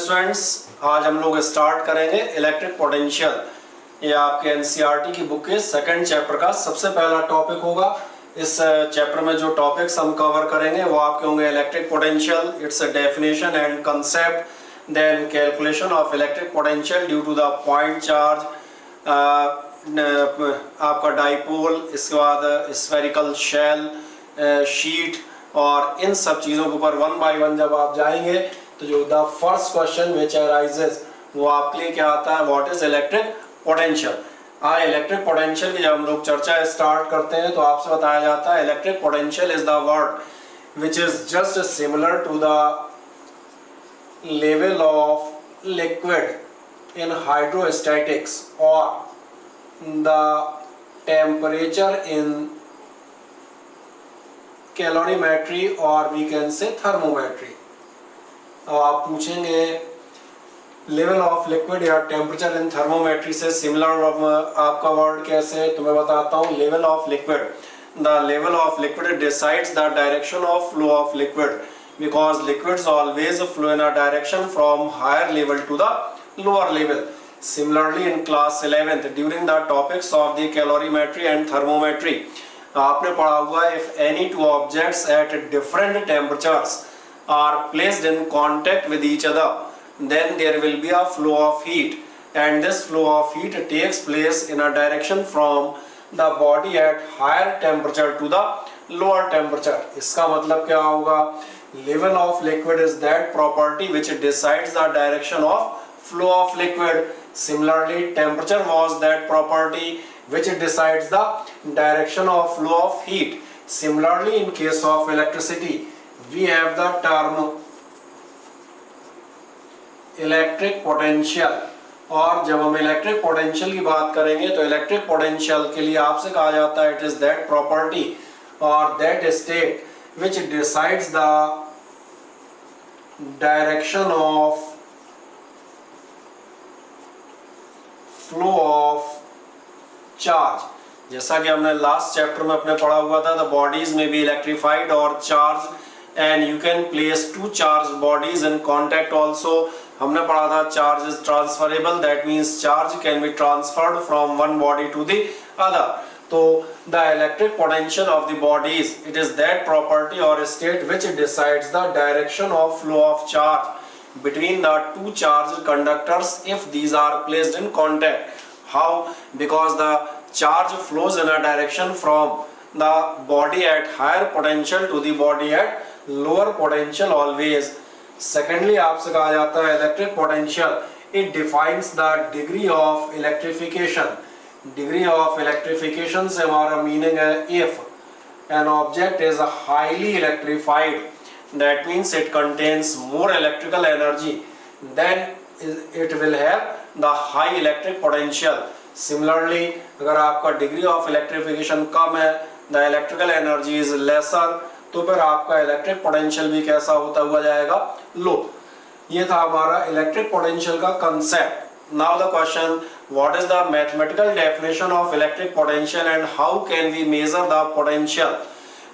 Students, आज हम लोग स्टार्ट करेंगे इलेक्ट्रिक पोटेंशियल। ये आपके एनसीईआरटी की बुक के सेकंड चैप्टर का सबसे पहला टॉपिक होगा। इस चैप्टर में जो टॉपिक्स हम कवर करेंगे वो आपके होंगे electric potential, its definition and concept, then calculation of electric potential due to the point charge, आपका डाइपोल, इसके बाद स्फेरिकल शेल, शीट, और इन सब चीज़ों के ऊपर वन बाय वन जब आप जाएंगे तो जो the first question which arises वो आपके लिए क्या आता है, what is electric potential. Electric potential की जब हम लोग चर्चा स्टार्ट करते हैं तो आपसे बताया जाता है electric potential is the word which is just similar to the level of liquid in hydrostatics और द टेम्परेचर इन कैलोरीमेट्री और वी कैन से थर्मोमेट्री। अब आप पूछेंगे लेवल ऑफ लिक्विड या टेम्परेचर इन थर्मोमेट्री से सिमिलर आपका word कैसे, तो मैं बताता हूँ। Level of liquid, the level of liquid decides the direction of flow of liquid because liquids always flow in a direction from higher level to the lower level. Similarly in class 11th during the topics of the calorimetry and thermometry आपने पढ़ा हुआ if any two objects at different temperatures are placed in contact with each other then there will be a flow of heat and this flow of heat takes place in a direction from the body at higher temperature to the lower temperature। इसका मतलब क्या होगा, level of liquid is that property which decides the direction of flow of liquid. Similarly, temperature was that property which decides the direction of flow of heat. Similarly, in case of electricity, we have the term electric potential. और जब हम electric potential की बात करेंगे तो electric potential के लिए आपसे कहा जाता है इट इज दैट प्रॉपर्टी और that state which decides the direction of flow of charge. जैसा कि हमने लास्ट चैप्टर में अपने पढ़ा हुआ था, the bodies may be electrified और charge and you can place two charge bodies in contact also. हमने पढ़ा था charge is transferable, that means charge can be transferred from one body to the other. तो the electric potential of the bodies it is that property और state which decides the direction of flow of charge between the two charged conductors if these are placed in contact. How? Because the charge flows in a direction from the body at higher potential to the body at lower potential always. Secondly, आपसे कहा जाता है electric potential it defines the degree of electrification. Degree of electrification से हमारा meaning है if an object is highly electrified, that means it contains more electrical energy, then it will have the high electric potential. Similarly, अगर आपका degree of electrification कम है, the electrical energy is lesser, तो फिर आपका electric potential भी कैसा होता हुआ जाएगा, low। ये था हमारा electric potential का concept. Now the question, what is the mathematical definition of electric potential and how can we measure the potential?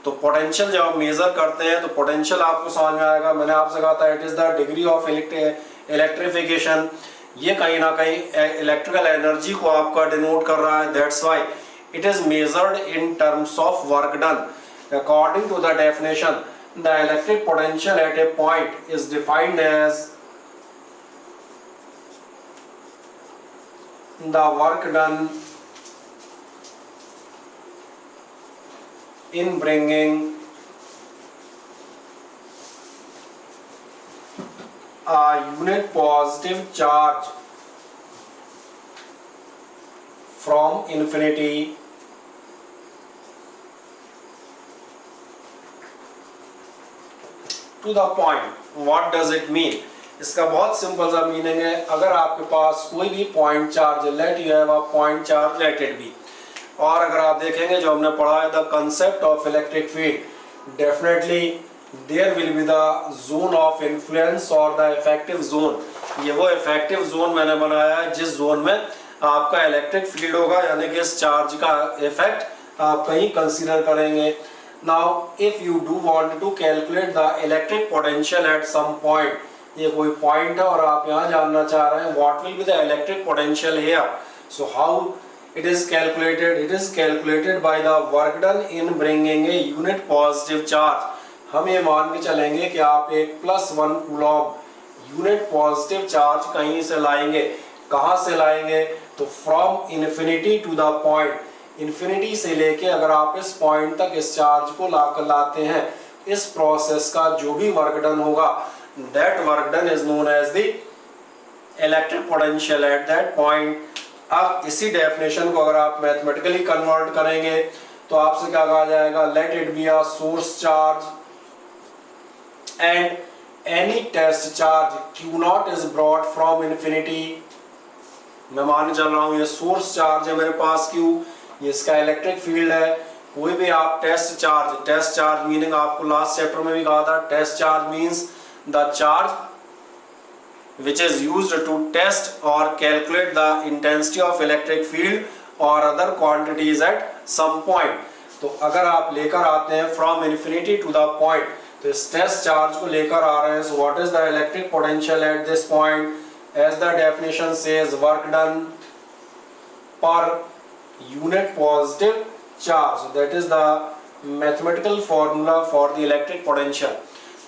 तो पोटेंशियल जब आप मेजर करते हैं तो पोटेंशियल आपको समझ में आएगा। मैंने आपसे कहा था it is the degree of electrification. ये कहीं ना कहीं इलेक्ट्रिकल एनर्जी को आपका डिनोट कर रहा है, that's why it is measured in terms of work done. According to the definition the electric potential at a point is defined as the work done in bringing a unit positive charge from infinity to the point. What does it mean? इसका बहुत simple सा meaning है, अगर आपके पास कोई भी point charge, let you have a point charge, let it be, और अगर आप देखेंगे जो हमने पढ़ा है the concept of electric field, definitely there will be the zone of influence और द इफेक्टिव जोन। ये वो इफेक्टिव जोन मैंने बनाया है जिस जोन में आपका इलेक्ट्रिक फील्ड होगा, यानी कि इस चार्ज का इफेक्ट आप कहीं कंसीडर करेंगे। Now if you do want to calculate the electric potential at some point, ये कोई पॉइंट है और आप यहाँ जानना चाह रहे हैं what will be the electric potential here. So how it is calculated by the work done in bringing a unit positive charge। हम ये मान के चलेंगे कि आप एक +1 कूलॉम यूनिट पॉजिटिव चार्ज कहीं से लाएंगे। कहाँ से लाएंगे? तो from infinity to the point, infinity से लेके अगर आप इस पॉइंट तक इस चार्ज को लाते हैं, इस प्रोसेस का जो भी वर्क डन होगा, that work done is known as the electric potential at that point. अब इसी डेफिनेशन को अगर आप मैथमेटिकली कन्वर्ट करेंगे तो आपसे क्या कहा जाएगा? Let it be a source charge and any test charge Q0 is brought from infinity. मैं मान चल रहा हूं ये सोर्स चार्ज है मेरे पास Q, ये इसका इलेक्ट्रिक फील्ड है। कोई भी आप टेस्ट चार्ज मीनिंग आपको लास्ट चैप्टर में भी कहा था, test charge means the charge which is used to test or calculate the intensity of electric field or other quantities at some point। तो अगर आप लेकर आते हैं from infinity to the point, तो इस टेस्ट चार्ज को लेकर आ रहे हैं। so what is the electric potential at this point? as the definition says, work done per unit positive charge। so that is the mathematical formula for the electric potential।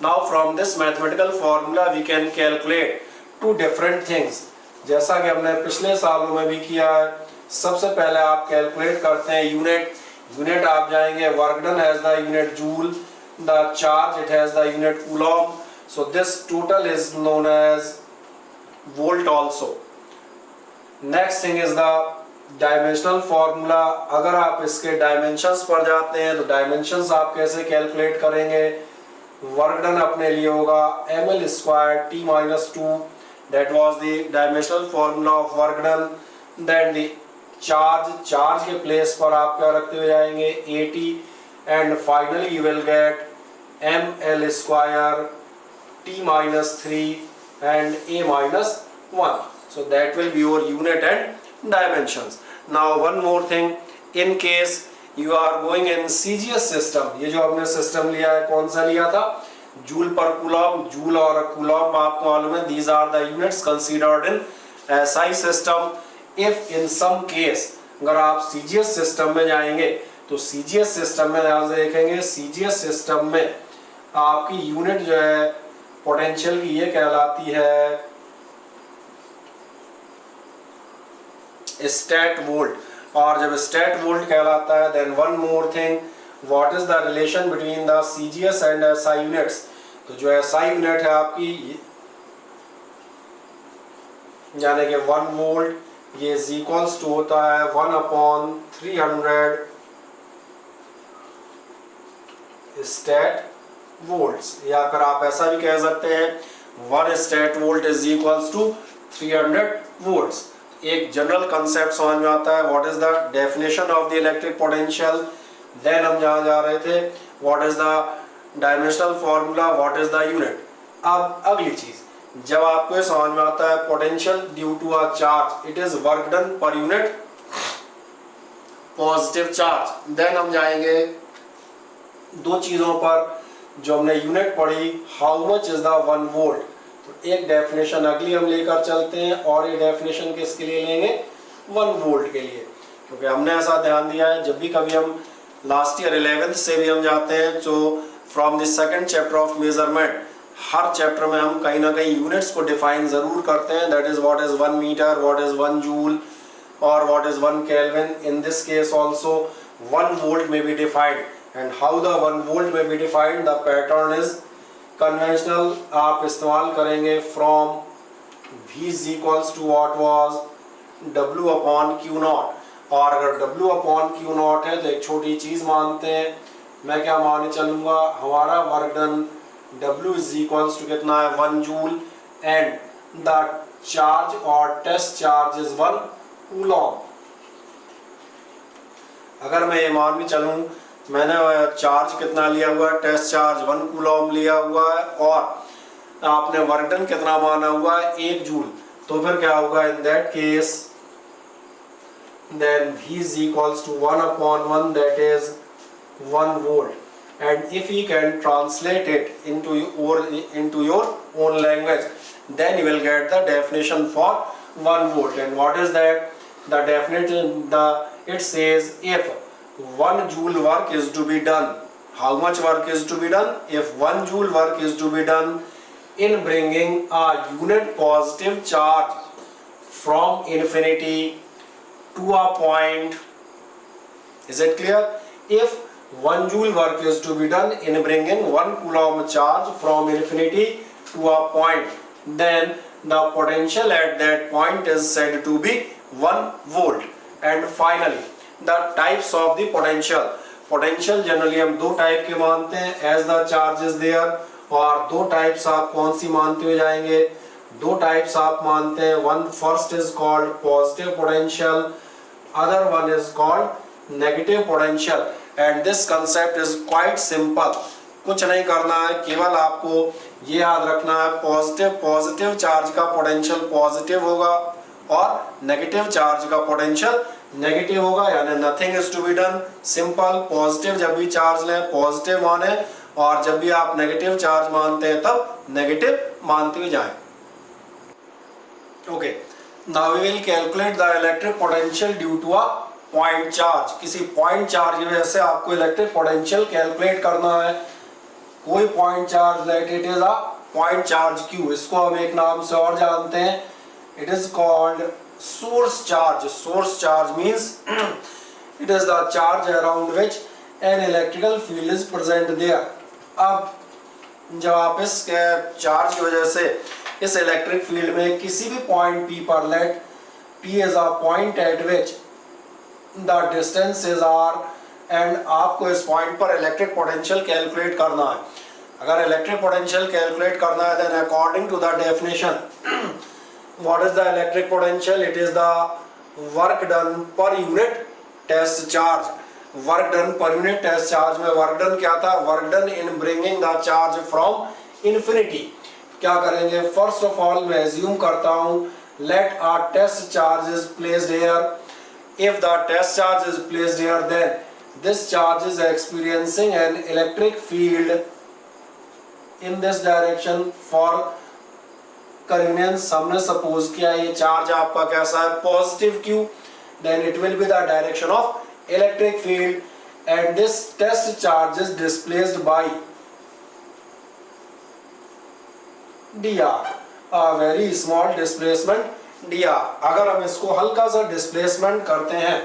now from this mathematical formula we can calculate two different things, जैसा कि हमने पिछले सालों में भी किया है। सबसे पहले आप कैलकुलेट करते हैं यूनिट आप जाएंगे, work done has the unit joule, the charge it has the unit coulomb. So this total is known as volt also. Next thing is the dimensional formula. अगर आप इसके डायमेंशंस पर जाते हैं तो डायमेंशंस आप कैसे कैलकुलेट करेंगे? वर्क डन अपने लिए होगा ml² t-2, that was the dimensional formula of work done। then the charge के प्लेस पर आप क्या रखते हुए जाएंगे? AT, and finally you will get ml² t-3 and a-1। so that will be your unit and dimensions। now one more thing, in case you are going in CGS system, ये जो हमने system लिया है कौन सा लिया था? Joule पर कूलॉम। जूल और कूलॉम आपको मालूम है, these are the units considered in SI system। if in some case अगर आप CGS सिस्टम में जाएंगे तो CGS सिस्टम में ध्यान से देखेंगे, CGS सिस्टम में आपकी यूनिट जो है पोटेंशियल की ये कहलाती है स्टेट वोल्ट। और जब स्टेट वोल्ट कहलाता है, then one more thing, what is the relation between the CGS and SI units? तो जो SI यूनिट है आपकी यानी कि 1 वोल्ट, ये इज इक्वल्स टू होता है 1/300 स्टेट वोल्ट्स। या फिर आप ऐसा भी कह सकते हैं 1 statvolt is equals to 300 volts. एक जनरल कंसेप्ट समझ में आता है, what is the definition of the electric potential. Then हम जहाँ जा रहे थे, what is the dimensional formula, what is the unit. अब अगली चीज, जब आपको ये समझ में आता है potential due to a charge, it is work done per unit positive charge. Then हम जाएंगे दो चीजों पर जो हमने यूनिट पढ़ी, how much is the 1 volt. तो एक डेफिनेशन अगली हम लेकर चलते हैं, और ये डेफिनेशन किसके लिए लेंगे? 1 वोल्ट के लिए, क्योंकि हमने ऐसा ध्यान दिया है जब भी कभी हम लास्ट ईयर 11th से भी हम जाते हैं तो from the second chapter of measurement, her chapter में हम कहीं ना कहीं यूनिट्स को डिफाइन जरूर करते हैं। That is what is 1 meter, what is 1 joule और what is 1 kelvin. In this case also 1 volt may be defined, and how the 1 volt may be defined, the pattern is conventional. आप इस्तेमाल करेंगे from V is equals to what was W/Q0। और अगर W/Q0 है तो एक छोटी चीज मानते हैं, मैं क्या माने चलूंगा, हमारा work done W is equals to कितना है? 1 जूल, एंड द चार्ज और टेस्ट चार्ज इज 1 कूलॉम। अगर मैं ये मान भी चलूं मैंने चार्ज कितना लिया हुआ है? टेस्ट चार्ज 1 कूलॉम लिया हुआ है, और आपने वर्क डन कितना माना हुआ है? 1 जूल। तो फिर क्या होगा in that case? Then V is equals to 1/1, that is 1 volt, and if you can translate it into your own language, then you will get the definition for 1 volt. And what is that? The definition, it says if 1 joule work is to be done. How much work is to be done? If 1 joule work is to be done in bringing a unit positive charge from infinity to a point. Is it clear? If 1 joule work is to be done in bringing 1 coulomb charge from infinity to a point, then the potential at that point is said to be 1 volt. And finally, the types of the potential. Potential generally हम दो type के मानते हैं, as the charge is there, और दो types आप कौन सी मानते हुए जाएंगे? दो टाइप्स आप मानते हैं. One first is called positive potential, other one is called negative potential. And this concept is quite simple. कुछ नहीं करना है, केवल आपको ये याद रखना है पॉजिटिव चार्ज का पोटेंशियल पॉजिटिव होगा और नेगेटिव चार्ज का पोटेंशियल नेगेटिव होगा. यानी nothing is to be done. Simple. Positive जब भी चार्ज लें पॉजिटिव माने, और जब भी आप नेगेटिव चार्ज मानते हैं तब नेगेटिव मानते हुए जाएं. Okay, now we will calculate the electric potential due to a point charge. किसी पॉइंट चार्ज की वजह से आपको इलेक्ट्रिक पोटेंशियल कैलकुलेट करना है. कोई point charge let it is a point charge Q. इसको हम एक नाम से और जानते हैं, it is called source charge. Source charge means it is the charge around which an electrical field is present there. अब जब आप इस चार्ज की वजह से इस इलेक्ट्रिक फील्ड में किसी भी पॉइंट P पर let P is a point at which the distance is R, and आपको इस पॉइंट पर इलेक्ट्रिक पोटेंशियल कैलकुलेट करना है. अगर इलेक्ट्रिक पोटेंशियल कैलकुलेट करना है then according to the definition, what is the electric potential? It is the work done per unit test charge. Work done per unit test charge में work done क्या था? Work done in bringing the charge from infinity. क्या करेंगे? First of all मैं assume करता हूं let a test charge is placed here. If the test charge is placed here then this charge is experiencing N electric field in this direction. For convenience हमने suppose किया ये charge आपका कैसा है? Positive Q. Then it will be the direction of electric field, and this test charge is displaced by dr, a very small displacement dr. अगर हम इसको हल्का सा डिस्प्लेसमेंट करते हैं,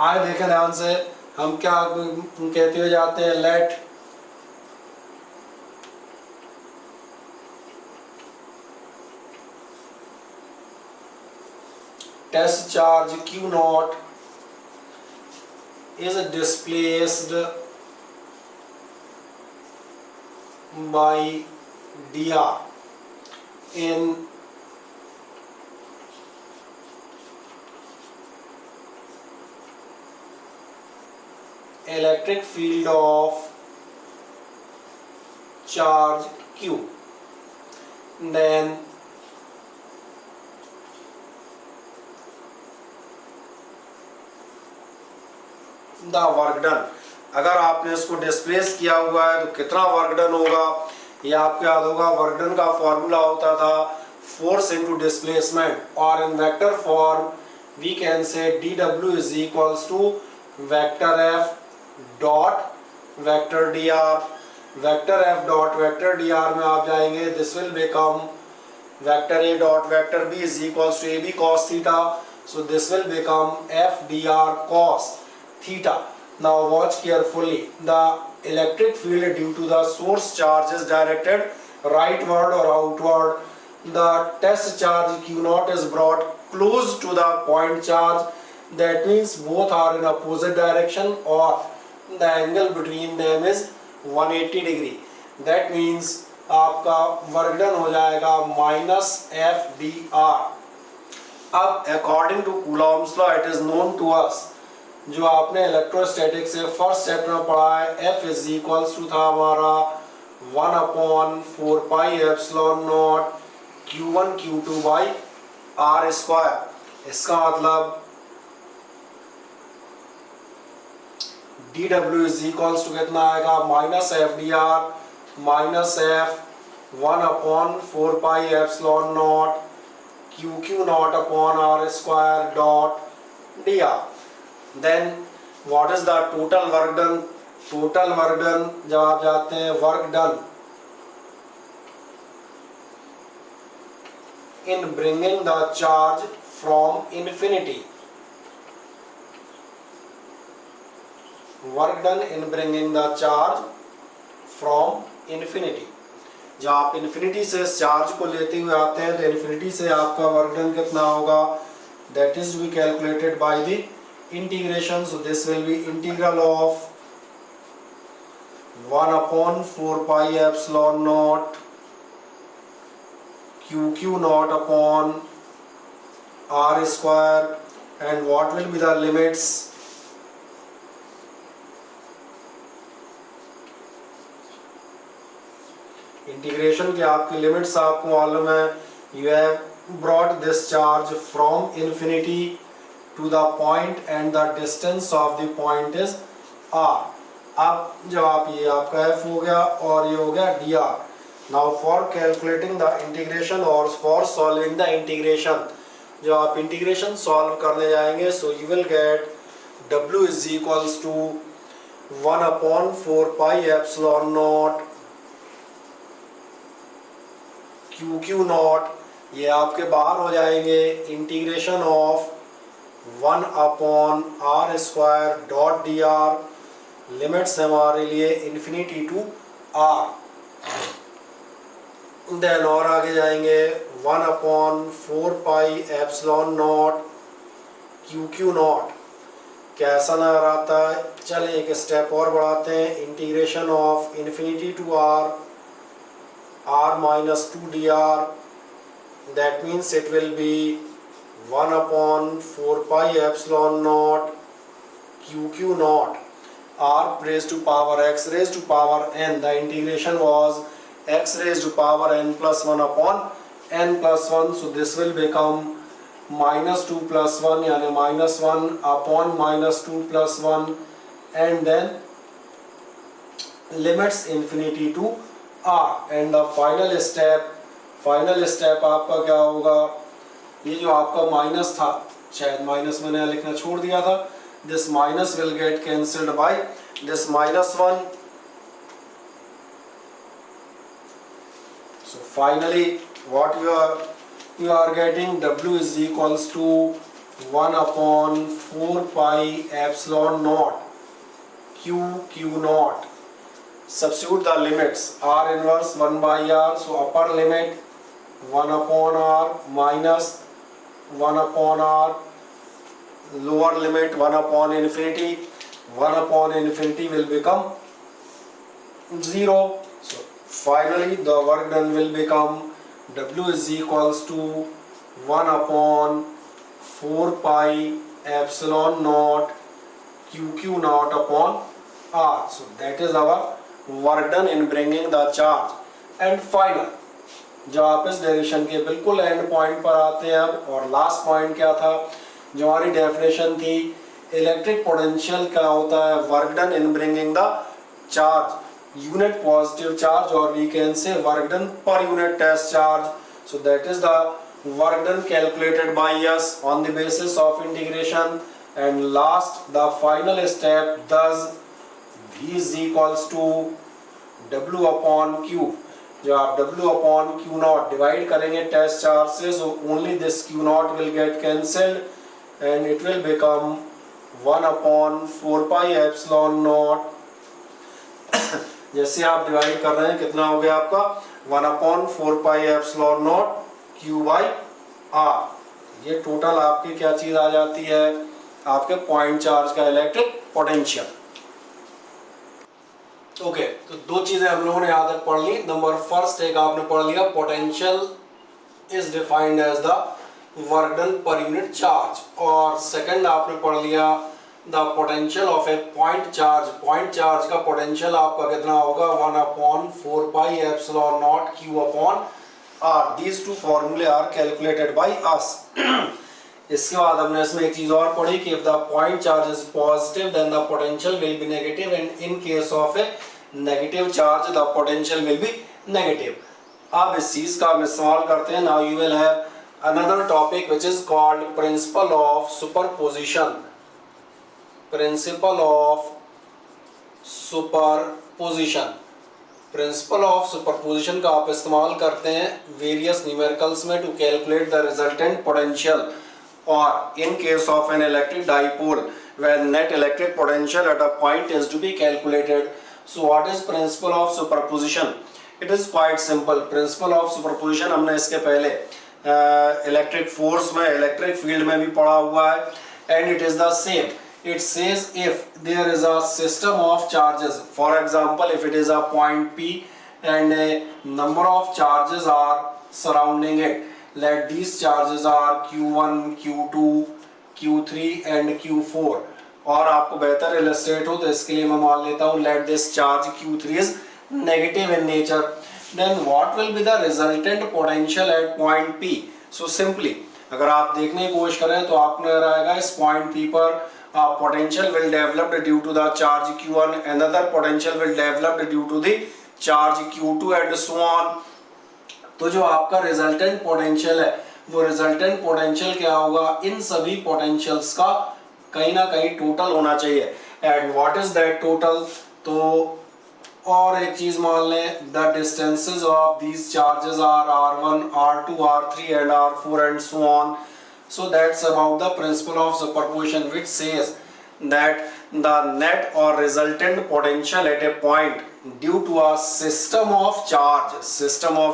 आए देखें ध्यान से, हम क्या कहते हुए जाते हैं? Let test charge Q naught is displaced by dr in electric field of charge Q. Then the work done. अगर आपने इसको डिस्प्लेस किया हुआ है तो कितना वर्क डन होगा? ये आपको याद होगा, वर्क डन का फॉर्मूला होता था फोर्स इनटू डिस्प्लेसमेंट, और in vector form we can say dw is equals to vector f dot vector dr. Vector f dot vector dr में आप जाएंगे, this will become vector a dot vector b is equals to ab cos theta. So this will become f dr cos theta. Now watch carefully. The electric field due to the source charge is directed rightward or outward. The test charge Q naught is brought close to the point charge. That means both are in opposite direction, or the angle between them is 180 degree. That means आपका work done हो जाएगा minus FdR. अब according to Coulomb's law it is known to us, जो आपने electrostatic से first chapter में पढ़ा है, F इज इक्वल्स टू था हमारा 1/4 pi epsilon naught Q1 Q2 by R square. इसका मतलब dw इज इक्वल्स टू कितना आएगा minus F D R minus F 1 upon 4 pi epsilon naught Q Q naught upon R square dot D R. Then what is the total work done. Total work done जब आप जाते हैं work done in bringing the charge from infinity. Work done in bringing the charge from infinity. जब आप infinity से charge को लेते हुए आते हैं तो इन्फिनिटी से आपका वर्क डन कितना होगा, that is to be calculated by the integration. So this will be integral of 1 upon 4 pi epsilon naught QQ naught upon R square, and what will be the limits. Integration के आपकी limits आपको मालूम है. You have brought this charge from infinity to the point and the distance of the point is R. अब जब आप ये आपका F हो गया और ये हो गया dr. Now for calculating the integration or for solving the integration, जब आप इंटीग्रेशन सॉल्व करने जाएंगे so you will get W is equals to 1 upon 4 pi epsilon naught QQ naught. ये आपके बाहर हो जाएंगे integration of 1 upon R square dot dr. Limits हमारे लिए इन्फिनिटी टू R. देन और आगे जाएंगे 1 upon 4 pi epsilon naught Q Q not. कैसा नजर आता है, चलिए एक स्टेप और बढ़ाते हैं. Integration of infinity to R R minus 2 D R. That means it will be 1 upon 4 pi epsilon naught Q Q naught r raised to power x raised to power n. The integration was x raised to power n plus 1 upon n plus 1. So this will become minus 2 plus 1 यानी minus 1 upon minus 2 plus 1, and then limits infinity to r. And the final step आपका क्या होगा, ये जो आपका minus था, शायद minus मैंने लिखना छोड़ दिया था. This minus will get cancelled by this minus 1. So finally what you are getting, W is equals to 1 upon 4 pi epsilon naught Q naught. Substitute the limits. R inverse 1 by R. So upper limit 1 upon R minus 1 upon R. Lower limit 1 upon infinity. 1 upon infinity will become 0. So finally the work done will become W is equals to 1 upon 4 pi epsilon naught QQ naught upon R. So that is our work done in bringing the charge. And final, जब आप इस derivation के बिल्कुल and point पर आते हैं अब, और लास्ट पॉइंट क्या था, जो हमारी डेफिनेशन थी, इलेक्ट्रिक पोटेंशियल क्या होता है, work done in bringing the charge unit positive charge, और we can say work done per unit test charge. So that is the work done calculated by us on the basis of integration. And last the final step, thus V is equals to W upon Q. जब आप W upon Q naught divide करेंगे test charge से, so only this Q naught will get cancelled and it will become 1 upon 4 pi epsilon naught. जैसे आप divide कर रहे हैं, कितना हो गया आपका 1 upon 4 pi epsilon naught Q by R. ये टोटल आपकी क्या चीज आ जाती है, आपके पॉइंट चार्ज का इलेक्ट्रिक पोटेंशियल. ओके, तो दो चीजें हम लोगों ने यहाँ तक पढ़ ली. नंबर फर्स्ट एक आपने पढ़ लिया, potential is defined as the work done per unit charge, और सेकंड आपने पढ़ लिया the potential of a point charge. Point charge का पोटेंशियल आपका कितना होगा, 1 upon 4 pi epsilon naught Q upon R. These two formulae are calculated by us. इसके बाद हमने इसमें एक चीज और पढ़ी कि if the point charge is positive then the potential will be negative and in case of a negative charge the potential will be negative. अब इस चीज का हम इस्तेमाल करते हैं। Now you will have another topic which is called principle of superposition. Principle of superposition, principle of superposition का आप इस्तेमाल करते हैं वेरियस न्यूमेरिकल्स में to calculate the resultant potential और in case of an electric dipole when net electric potential at a point is to be calculated. So what is principle of superposition? It is quite simple. Principle of superposition हमने इसके पहले electric force में, electric field में भी पढ़ा हुआ है and it is the same. It says if there is a system of charges, for example if it is a point P and a number of charges are surrounding it, let these charges are Q1, Q2, Q3 and Q4 और आपको बेहतर illustrate हो तो इसके लिए मैं मान लेता हूँ let this charge Q3 is negative in nature, then what will be the resultant potential at point P? So simply अगर आप देखने की कोशिश करें तो आपने रहेगा इस पॉइंट P पर potential will develop due to the charge Q1, another potential will develop due to the charge Q2 and so on। तो जो आपका रिजल्टेंट पोटेंशियल है वो रिजल्टेंट पोटेंशियल क्या होगा, इन सभी पोटेंशियल्स का कहीं ना कहीं टोटल होना चाहिए। And what is that total? तो और एक चीज मान लें, the distances of these charges are R1, R2, R3 and R4 and so on। So that's about the principle of superposition, which says that the net or resultant potential at a point due to a system of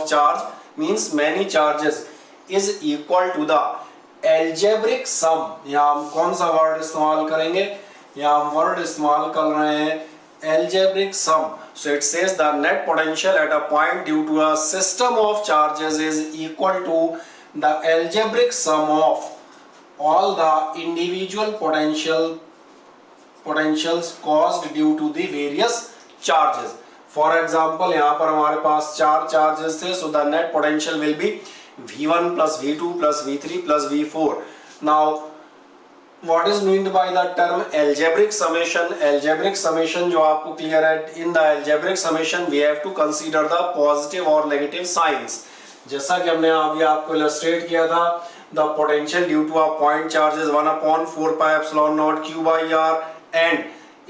charge means many charges is equal to the algebraic sum। यहाँ हम कौन सा word इस्तेमाल करेंगे? यहाँ हम word इस्तेमाल कर रहे हैं algebraic sum। So it says the net potential at a point due to a system of charges is equal to the algebraic sum of all the individual potentials caused due to the various charges। For example यहाँ पर हमारे पास 4 charges थे, so the net potential will be V1 plus V2 plus V3 plus V4। Now what is meant by the term algebraic summation? Algebraic summation जो आपको clear है, in the algebraic summation we have to consider the positive or negative signs। जैसा कि हमने अभी आपको illustrate किया था, the potential due to a point charge is 1/4 pi epsilon naught Q by R, and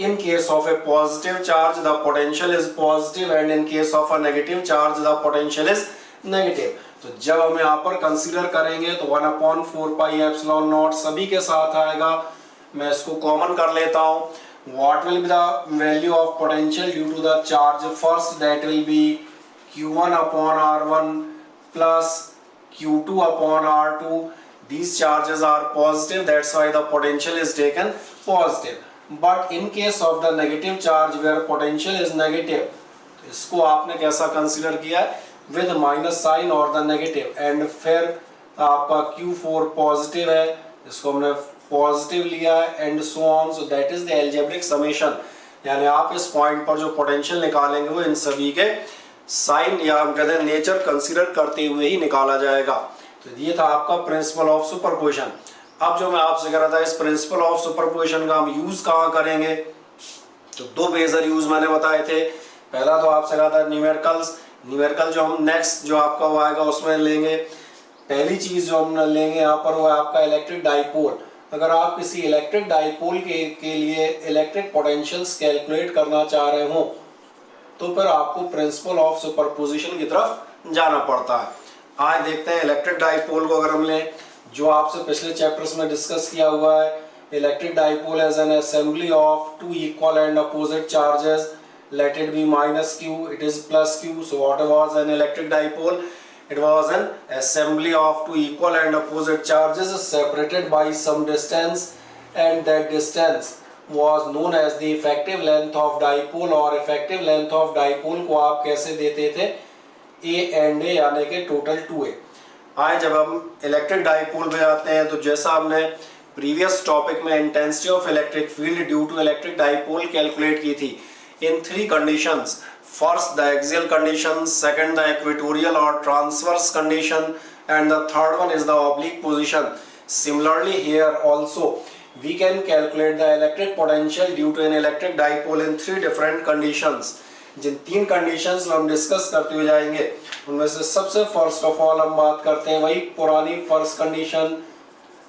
in case of a positive charge the potential is positive and in case of a negative charge the potential is negative। तो जब हम यहाँ पर consider करेंगे तो 1/4 pi epsilon naught सभी के साथ आएगा, मैं इसको कॉमन कर लेता हूँ। What will be the value of potential due to the charge? First that will be Q1 upon R1 plus Q2 upon R2। These charges are positive, that's why the potential is taken positive। But in case of the negative charge where potential is negative, तो इसको आपने कैसा consider किया है? With minus sign और the negative। and फिर आपका Q4 positive है, इसको हमने पॉजिटिव लिया है and so on। So that is the algebraic summation। यानी आप इस पॉइंट पर जो पोटेंशियल निकालेंगे वो इन सभी के साइन या हम कहते हैं नेचर कंसीडर करते हुए ही निकाला जाएगा। तो ये था आपका प्रिंसिपल ऑफ सुपरपोजिशन। अब जो मैं आपसे कह रहा था, इस प्रिंसिपल ऑफ सुपरपोजिशन का हम यूज कहाँ करेंगे? तो 2 मेजर यूज मैंने बताए थे। पहला तो आपसे कहा था न्यूमेरिकल जो हम नेक्स्ट जो आपका वो आएगा उसमें लेंगे। पहली चीज जो हम लेंगे यहाँ पर वो है आपका इलेक्ट्रिक डाइपोल। अगर आप किसी इलेक्ट्रिक डाइपोल के लिए इलेक्ट्रिक पोटेंशियल्स कैलकुलेट करना चाह रहे हो तो फिर आपको प्रिंसिपल ऑफ सुपरपोजिशन की तरफ जाना पड़ता है। आज देखते हैं इलेक्ट्रिक डाइपोल को अगर हम लें, जो आपसे पिछले चैप्टर्स में डिस्कस किया हुआ है। Electric dipole as an assembly of 2 equal and opposite charges, let it be minus q, it is plus q। So what was an electric dipole? It was an assembly of 2 equal and opposite charges separated by some distance, and that distance was known as the effective length of dipole। और effective length of dipole को आप कैसे देते थे? A and A यानी कि total 2A। आए जब हम इलेक्ट्रिक डाइपोल पे आते हैं तो जैसा हमने प्रीवियस टॉपिक में intensity of electric field due to electric dipole calculate की थी in 3 conditions. First the axial condition, second the equatorial और transverse condition, and the third one is the oblique position. Similarly here also we can calculate the electric potential due to an electric dipole in three different conditions. जिन तीन conditions हम discuss करते हुए जाएंगे उनमें से सबसे first of all हम बात करते हैं वही पुरानी फर्स्ट कंडीशन,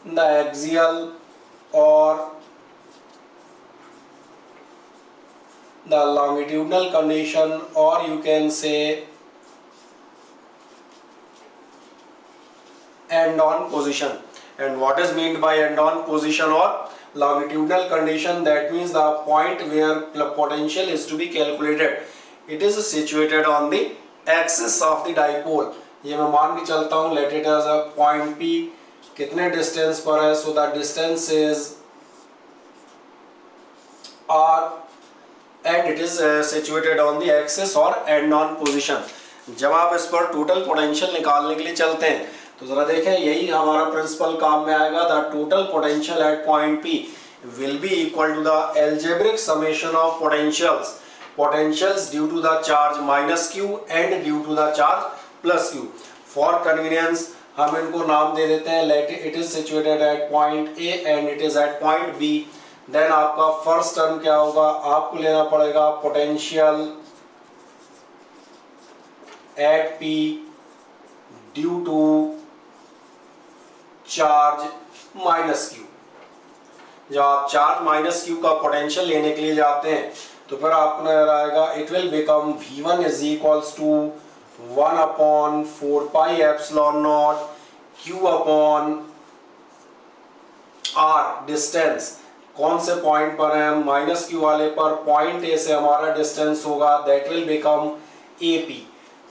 द एक्सियल और the longitudinal condition, or you can say end-on position. And what is meant by end-on position or longitudinal condition? That means the point where the potential is to be calculated, it is situated on the axis of the dipole. ये मैं मान के चलता हूँ, let it as a point P कितने distance पर है, so the distance is R and it is situated on the axis or end-on position. जब आप इस पर टोटल पोटेंशियल निकालने के लिए चलते हैं तो जरा देखें, यही हमारा प्रिंसिपल काम में आएगा. The total potential at point P will be equal to the algebraic summation of potentials due to the charge minus Q and due to the charge plus Q. For convenience हम इनको नाम दे देते हैं, let it is situated at point A and it is at point B. Then आपका first term क्या होगा, आपको लेना पड़ेगा potential at P due to charge minus Q. जब आप चार्ज माइनस Q का पोटेंशियल लेने के लिए जाते हैं तो फिर आपको नजर आएगा it will become V1 is equals to 1 upon 4 pi epsilon naught Q upon R. Distance कौन से पॉइंट पर है, माइनस Q वाले पर, पॉइंट A से हमारा डिस्टेंस होगा, दैट विल बिकम AP.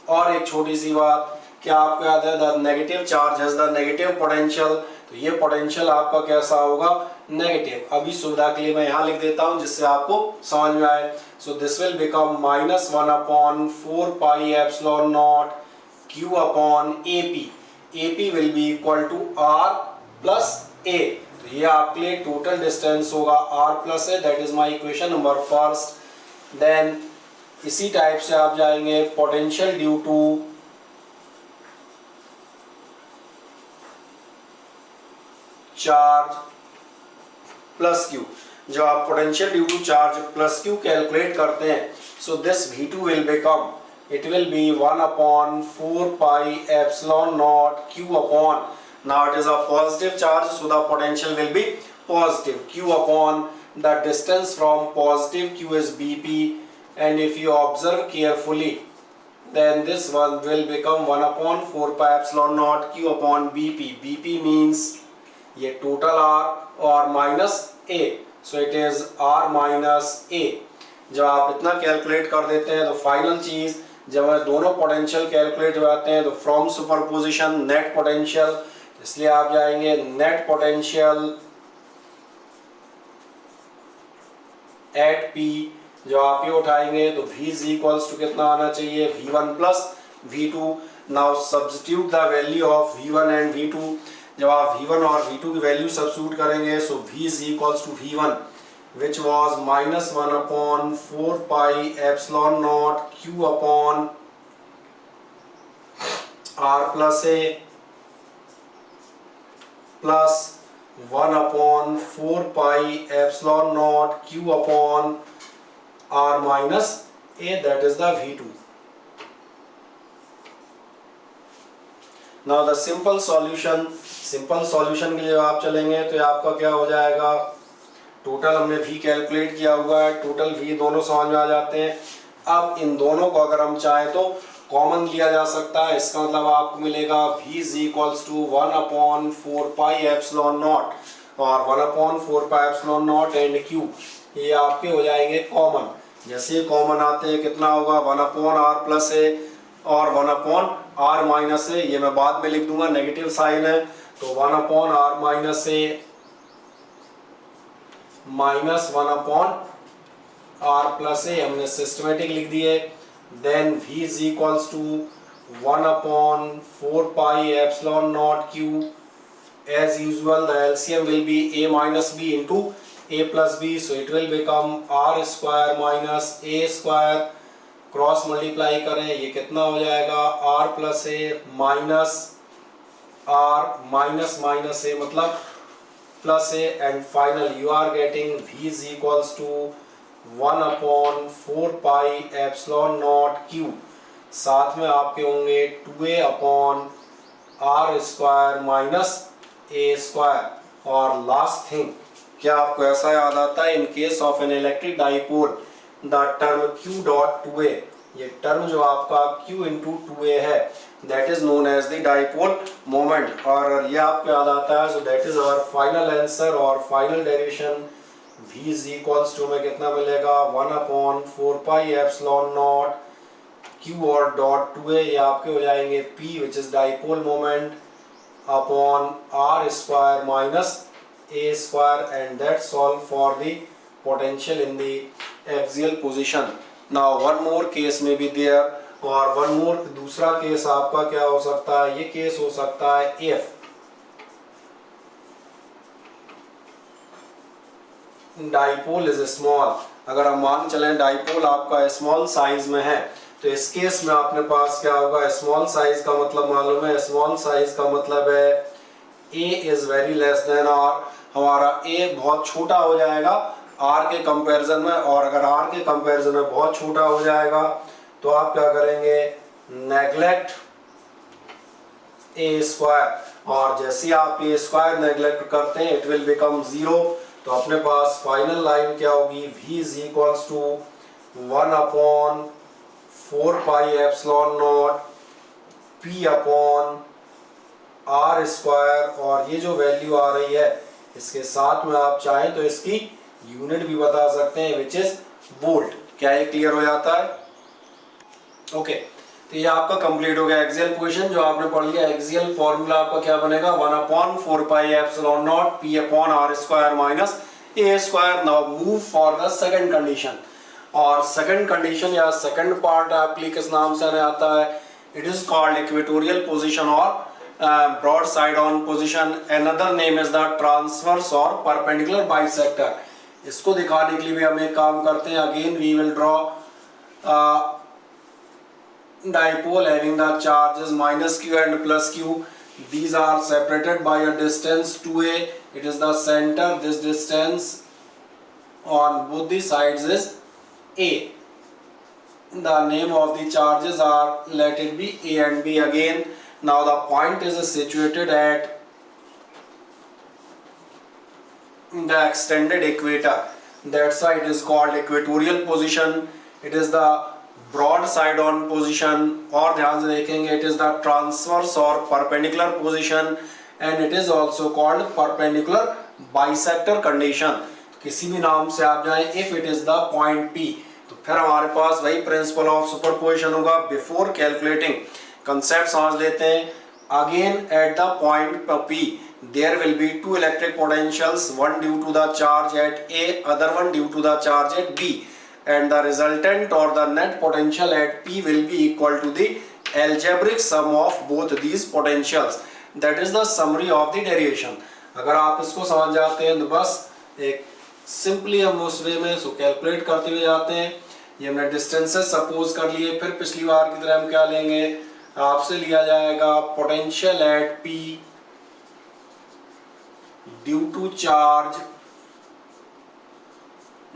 और एक छोटी सी बात, क्या आपको याद है, the negative charge has the negative potential, तो ये पोटेंशियल आपका कैसा होगा, नेगेटिव. अभी सुविधा के लिए मैं यहाँ लिख देता हूँ जिससे आपको समझ में आए. So this will become minus 1 upon 4 pi epsilon naught Q upon AP. AP will be equal to R plus A. ये आपके लिए टोटल डिस्टेंस होगा R plus A. That is my equation number first. Then इसी type से आप जाएंगे potential due to charge plus Q. जब आप potential due to charge plus Q calculate करते हैं, so this V2 will become, it will be 1 upon 4 pi epsilon naught Q upon, now it is a positive charge so the potential will be positive, Q upon the distance from positive Q is BP. And if you observe carefully then this one will become 1 upon 4 pi epsilon naught Q upon BP. BP means ये total R और minus A, so it is R minus A. जब आप इतना calculate कर देते हैं तो final चीज जब दोनों पोटेंशियल कैलकुलेट हो जाते हैं तो फ्रॉम सुपरपोजिशन नेट पोटेंशियल, इसलिए आप जाएंगे नेट पोटेंशियल एट P. जो आप ये उठाएंगे तो V इज इक्वल्स टू कितना आना चाहिए, V1 plus V2. Now substitute the value of V1 and V2. जब आप V1 और V2 की वैल्यू सब्स्टिट्यूट करेंगे so V is equals to V1 which was minus 1 upon 4 pi epsilon naught Q upon R plus A plus 1 upon 4 pi epsilon naught Q upon R minus A, that is the V2. Now the simple solution के लिए आप चलेंगे तो आपका क्या हो जाएगा, total हमने V कैलकुलेट किया हुआ है, टोटल V दोनों समझ में आ जाते हैं. अब इन दोनों को अगर हम चाहें तो कॉमन लिया जा सकता है. इसका मतलब आपको मिलेगा V is equals to 1 upon 4 pi epsilon naught और 1 upon 4 pi epsilon naught and Q. ये आपके हो जाएंगे कॉमन. जैसे ये कॉमन आते हैं कितना होगा, 1 अपॉन R प्लस A और 1 अपॉन R माइनस A. ये मैं बाद में लिख दूंगा, नेगेटिव साइन है, तो 1 upon R minus A minus 1 upon R plus A हमने सिस्टमेटिक लिख दिए. देन V is equals to 1 upon 4 pi epsilon naught Q. As usual the LCM will be A minus B into A plus B, so it will become R square minus A square. Cross multiply करें ये कितना हो जाएगा, R plus A minus R minus minus A मतलब plus A, and final you are getting v is equals to 1/4 pi epsilon naught Q, साथ में आपके होंगे 2a upon R square minus A square. और लास्ट थिंग, क्या आपको ऐसा याद आता है, in case of an electric dipole the term q dot 2a, ये टर्म जो आपका q इंटू 2a है, that is known as the dipole moment. और ये आपको याद आता है, so that is our final answer और final derivation. v is equals to में कितना मिलेगा, 1/4 पाई एप्सिलॉन नॉट q और डॉट 2a, ये आपके हो जाएंगे p which is dipole moment upon r square minus a square, and that's all for the potential in the axial position. Now one more case may be there, और one more दूसरा case आपका क्या हो सकता है, ये case हो सकता है if डाइपोल इज स्मॉल। अगर हम मान चलें डाइपोल आपका स्मॉल साइज में है, तो इस केस में अपने पास क्या होगा, स्मॉल साइज का मतलब मालूम है, स्मॉल साइज का मतलब है a is very less than r, हमारा a बहुत छोटा हो जाएगा r के कंपैरिजन में, और अगर r के कंपैरिजन में बहुत छोटा हो जाएगा तो आप क्या करेंगे, नेग्लेक्ट a स्क्वायर, और जैसे आप a स्क्वायर नेग्लेक्ट करते हैं इट विल बिकम 0। तो अपने पास फाइनल लाइन क्या होगी, v is equals to 1/4 pi epsilon naught p upon R square, और ये जो वैल्यू आ रही है इसके साथ में आप चाहें तो इसकी यूनिट भी बता सकते हैं विच इज वोल्ट। क्या ये क्लियर हो जाता है? ओके, तो ये आपका कंप्लीट हो गया एक्सियल पोजीशन जो आपने पढ़ लिया। एक्सियल फॉर्मूला आपका क्या बनेगा, 1/4 pi epsilon naught p upon R square minus A square. Now move for the second condition, और सेकंड कंडीशन या सेकंड पार्ट आपके किस नाम से आने आता है, it is called equatorial position और broadside on position, another name is the transverse or perpendicular bisector। इसको दिखाने के लिए भी हम एक काम करते हैं, again we will draw dipole having the charges minus q and plus q, these are separated by a distance 2a, it is the center, this distance on both the sides is a, the name of the charges are, let it be a and b again। Now the point is situated at the extended equator, that's why it is called equatorial position। It is the broadside on position, और ध्यान से देखेंगे it is the transverse or perpendicular position, and it is also called perpendicular bisector condition। किसी भी नाम से आप जाएं, if it is the point P, तो फिर हमारे पास वही प्रिंसिपल ऑफ सुपरपोजिशन होगा। बिफोर कैलकुलेटिंग कंसेप्ट समझ लेते हैं। Again at the point P there will be two electric potentials, one due to the charge at A, other one due to the charge at B, and the resultant or the net potential at P will be equal to the algebraic sum of both these potentials। that is the summary of the derivation। अगर आप इसको समझ जाते हैं तो बस एक simply हम उस वे में इसको कैलकुलेट करते हुए जाते हैं। ये हमने डिस्टेंसेस सपोज कर लिए, फिर पिछली बार की तरह हम क्या लेंगे, आपसे लिया जाएगा potential at P due to charge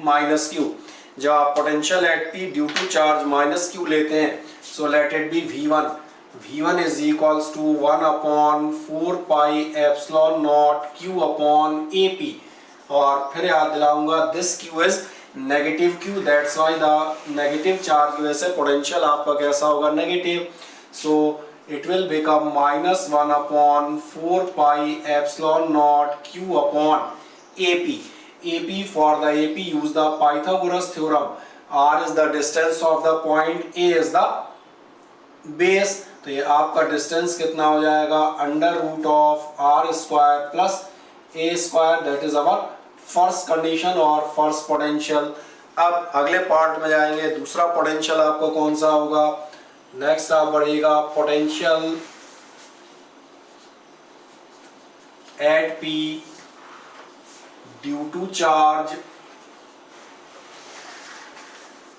minus Q. जब आप potential at P due to charge minus Q लेते हैं, so let it be V1। V1 is equals to 1/4 pi epsilon naught Q upon AP, और फिर याद दिलाऊंगा this Q is negative Q, that's why the negative charge की वजह से potential आपका कैसा होगा, negative. So it will become minus 1/4 pi epsilon naught Q upon AP। AP, for the AP use the Pythagoras theorem। R is the distance of the point, A is the base, तो ये आपका distance कितना हो जाएगा, under root of R square plus A square, that is our first condition और first potential. अब अगले part में जाएंगे, दूसरा पोटेंशियल आपको कौन सा होगा, नेक्स्ट आप बढ़ेगा potential at P due to charge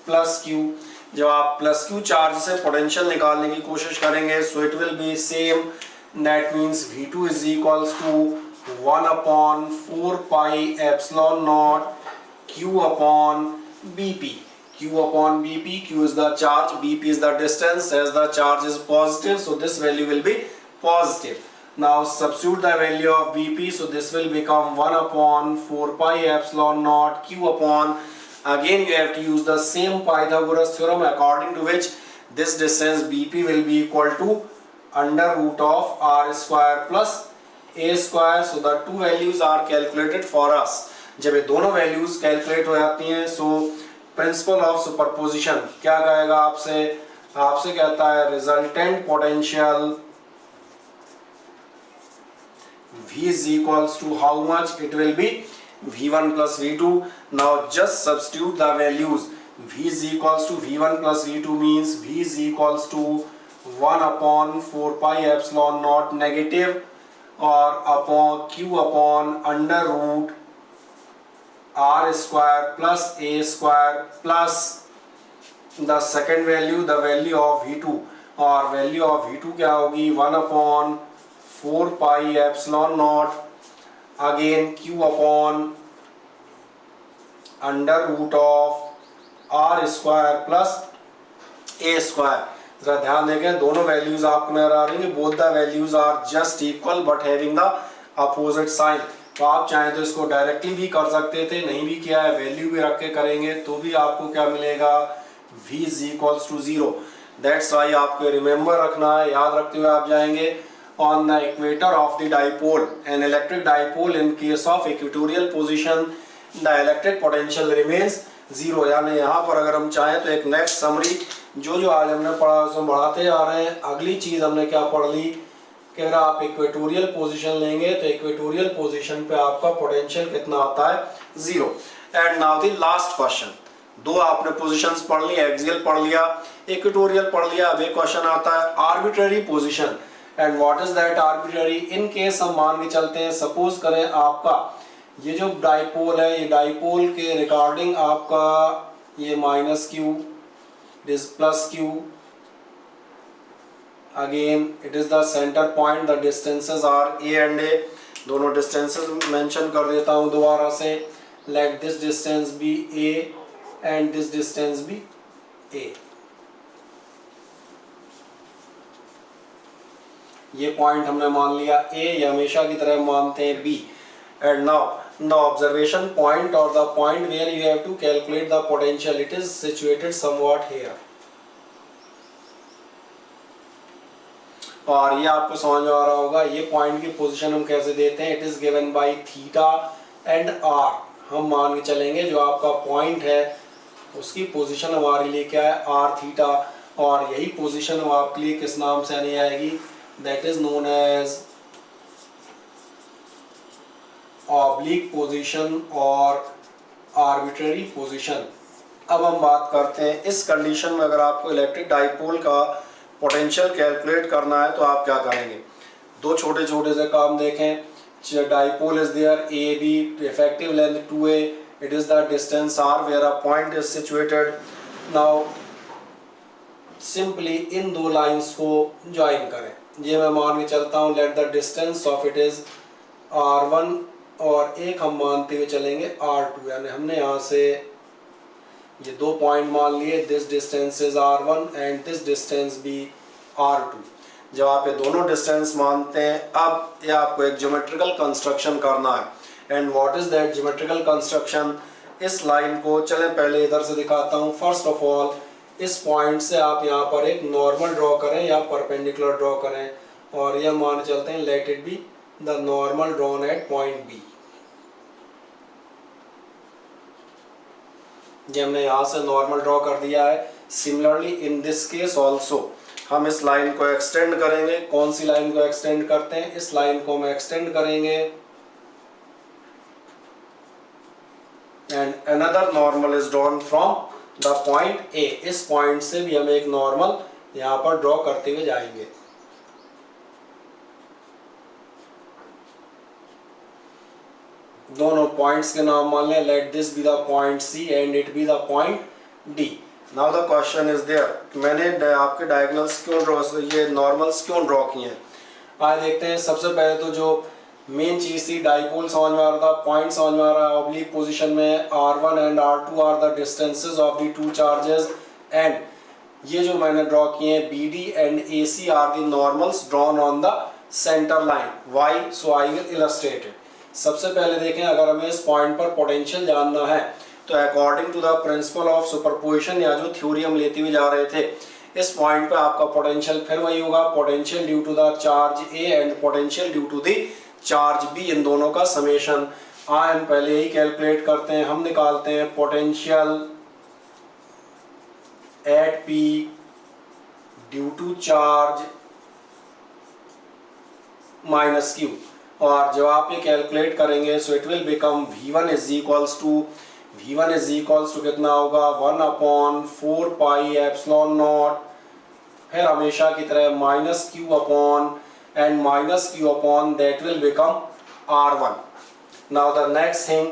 plus Q। जब आप प्लस Q चार्ज से पोटेंशियल निकालने की कोशिश करेंगे, so it will be same That means V2 is equals to 1 upon 4 pi epsilon naught Q upon BP. Q upon BP, Q is the charge, BP is the distance. As the charge is positive, so this value will be positive. Now substitute the value of BP, so this will become 1 upon 4 pi epsilon naught Q upon, again you have to use the same Pythagoras theorem, according to which this distance BP will be equal to under root of R square plus A square. So the two values are calculated for us. जब ये दोनों values calculate हो जाती हैं, so principle of superposition क्या कहेगा आपसे कहता है resultant potential V is equals to how much? It will be V1 plus V2. Now just substitute the values. V is equals to V1 plus V2 means V is equals to 1 upon 4 pi epsilon naught negative or upon Q upon under root R square plus A square plus the second value, the value of V2, और value of V2 क्या होगी? 1 upon 4 pi epsilon naught again Q upon under root of R square plus A square. जरा ध्यान देंगे, दोनों values आपको नजर आ रही है, both the values are just equal but having the opposite sign. तो आप चाहें तो इसको डायरेक्टली भी कर सकते थे, नहीं भी किया है, वैल्यू भी रख के करेंगे तो भी आपको क्या मिलेगा? V is equals to 0. That's why आपको रिमेंबर रखना है, याद रखते हुए आप जाएंगे. On the equator of the dipole, an electric dipole, in case of equatorial position, the electric potential remains 0. यानी यहाँ पर अगर हम चाहें तो एक नेक्स्ट समरी जो आज हमने पढ़ा उसमें बढ़ाते जा रहे हैं. अगली चीज हमने क्या पढ़ ली कि अगर आप इक्वेटोरियल पोजीशन लेंगे तो इक्वेटोरियल पोजीशन पे आपका पोटेंशियल कितना आता है? 0. And now the last question. दो आपने पोजीशंस पढ़ ली, एक्सियल पढ़ लिया, इक्वेटोरियल पढ़ लिया. अब एक क्वेश्चन आता है arbitrary position. And what is that arbitrary? In case हम मान के चलते हैं, सपोज करें आपका ये जो डाइपोल है, ये डाइपोल के रिगार्डिंग आपका ये minus Q, it is plus Q, again it is the centre point, the distances are A and A. दोनों डिस्टेंसेस मेंशन कर देता हूं दोबारा से. Let this distance be A and this distance be A. ये point हमने मान लिया A, ये हमेशा की तरह मानते हैं B. And now the observation point or the point where you have to calculate the potential, it is situated somewhat here. और ये आपको समझ में आ रहा होगा, ये पॉइंट की पोजीशन हम कैसे देते हैं? It is given by theta and R. हम मान के चलेंगे जो आपका पॉइंट है उसकी पोजीशन हमारे लिए क्या है? R theta. और यही पोजीशन हम आपके लिए किस नाम से आनी आएगी? that is known as oblique position और arbitrary position. अब हम बात करते हैं इस कंडीशन में अगर आपको इलेक्ट्रिक डाइपोल का पोटेंशियल कैलकुलेट करना है तो आप क्या करेंगे? दो छोटे छोटे से काम देखें. Dipole is there A B, effective length 2a, it is the distance r where a point is situated. now simply इन दो लाइंस को ज्वाइन करें. ये मैं मान के चलता हूँ let the distance of it is r1 और एक हम मानते हुए चलेंगे r2. यानी हमने यहाँ से ये दो पॉइंट मान लिए, this distance is r1 and this distance भी r2. जब आप ये दोनों डिस्टेंस मानते हैं, अब ये आपको एक ज्योमेट्रिकल कंस्ट्रक्शन करना है. And what is that geometrical construction? इस लाइन को चले पहले इधर से दिखाता हूँ. फर्स्ट ऑफ ऑल इस पॉइंट से आप यहाँ पर एक नॉर्मल ड्रॉ करें या परपेंडिकुलर ड्रॉ करें, और यह मान चलते हैं let it be the normal drawn at point B. ये हमने यहाँ से नॉर्मल ड्रॉ कर दिया है. Similarly in this case also हम इस लाइन को एक्सटेंड करेंगे. कौन सी लाइन को एक्सटेंड करते हैं? इस लाइन को हम एक्सटेंड करेंगे and another normal is drawn from the point A. इस पॉइंट से भी हम एक नॉर्मल यहाँ पर ड्रॉ करते हुए जाएंगे. दोनों पॉइंट्स के नाम मान लें. Let this be the point C and it be the point D. Now the question is there, मैंने आपके डायगोनल्स क्यों ड्रॉ, ये नॉर्मल्स क्यों ड्रॉ किए हैं? आइए देखते हैं। सबसे पहले तो जो मेन चीज थी, डाइपोल समझ में आ रहा था, पॉइंट समझ में आ रहा है। ऑब्लिक पोजीशन में R1 and R2 are the distances of the two charges, and ये जो मैंने ड्रॉ किए हैं BD and AC are the normals drawn on the centre line. Why? So I will illustrate it. सबसे पहले देखें, अगर हमें इस पॉइंट पर पोटेंशियल जानना है तो according to the principle of superposition या जो थ्योरी हम लेते हुए जा रहे थे, इस पॉइंट पे आपका पोटेंशियल फिर वही होगा, potential due to the charge A and potential due to the charge B, इन दोनों का समेशन। हम पहले ही कैलकुलेट करते हैं, हम निकालते हैं potential at P due to charge minus Q, और जब आप ये कैलकुलेट करेंगे so it will become V1 is equals to कितना होगा, 1/4 पाई एप्सिलॉन नॉट, फिर हमेशा की तरह minus Q upon and minus Q upon that will become R1। Now the next thing,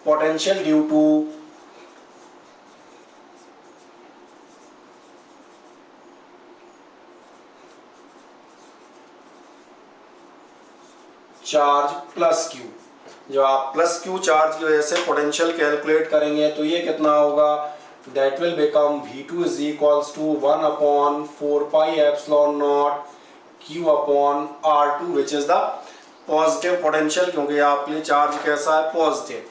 potential due to charge plus Q, जब आप plus Q charge की वजह से पोटेंशियल कैलकुलेट करेंगे तो ये कितना होगा, that will become V2 is equals to 1/4 pi epsilon naught Q upon R2 which is the positive potential, क्योंकि आपके लिए चार्ज कैसा है, पॉजिटिव।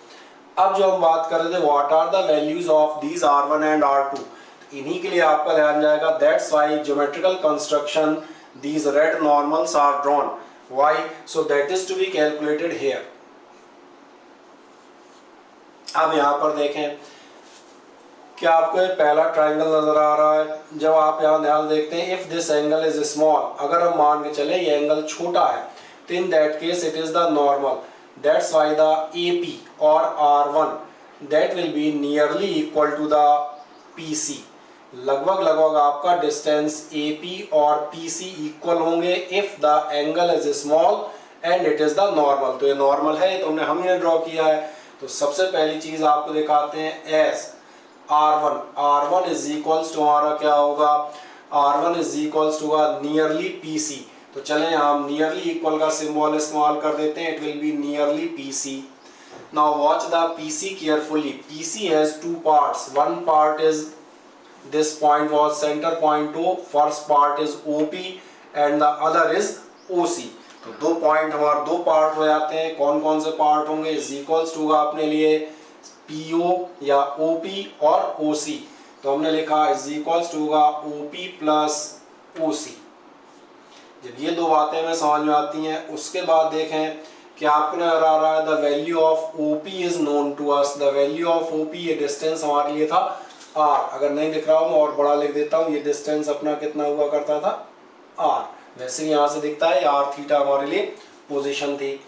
अब जो हम बात कर रहे थे, what are the values of these R1 and R2, इन्हीं के लिए आपका ध्यान जाएगा। That's why geometrical construction these red normals are drawn. Why? So that is to be calculated here. अब यहाँ पर देखें, क्या आपको ये पहला ट्राइंगल नजर आ रहा है? जब आप यहाँ ध्यान देखते हैं, if this angle is small, अगर हम मान के चले ये एंगल छोटा है, तो in that case it is the normal. That's why the AP और R1 that will be nearly equal to the PC। लगभग आपका डिस्टेंस AP और PC इक्वल होंगे if the angle is small and it is the normal. तो ये normal है, तो हम ही ने ड्रॉ किया है। तो सबसे पहली चीज आपको दिखाते हैं as R1 is equals to हमारा क्या होगा, R1 is equals to nearly PC। तो चलें हम नियरली इक्वल का सिंबल इस्तेमाल कर देते हैं, it will be nearly PC। Now watch the PC carefully. PC has two parts, one part is this point was center point O, first part is OP and the other is OC। तो दो point हमारे दो part हो जाते हैं। कौन कौन से पार्ट होंगे, इज इक्वल्स टू अपने लिए PO या OP और OC। तो हमने लिखा is equals to OP plus OC। जब ये दो बातें हमें समझ में आती हैं, उसके बाद देखें कि आपको नजर आ रहा है the value of OP is known to us. The value of OP, ये डिस्टेंस हमारे लिए था R। अगर नहीं दिख रहा हूँ मैं और बड़ा लिख देता हूँ, ये डिस्टेंस अपना कितना हुआ करता था R। वैसे यहाँ से दिखता है R थीटा हमारे लिए पोजीशन थी।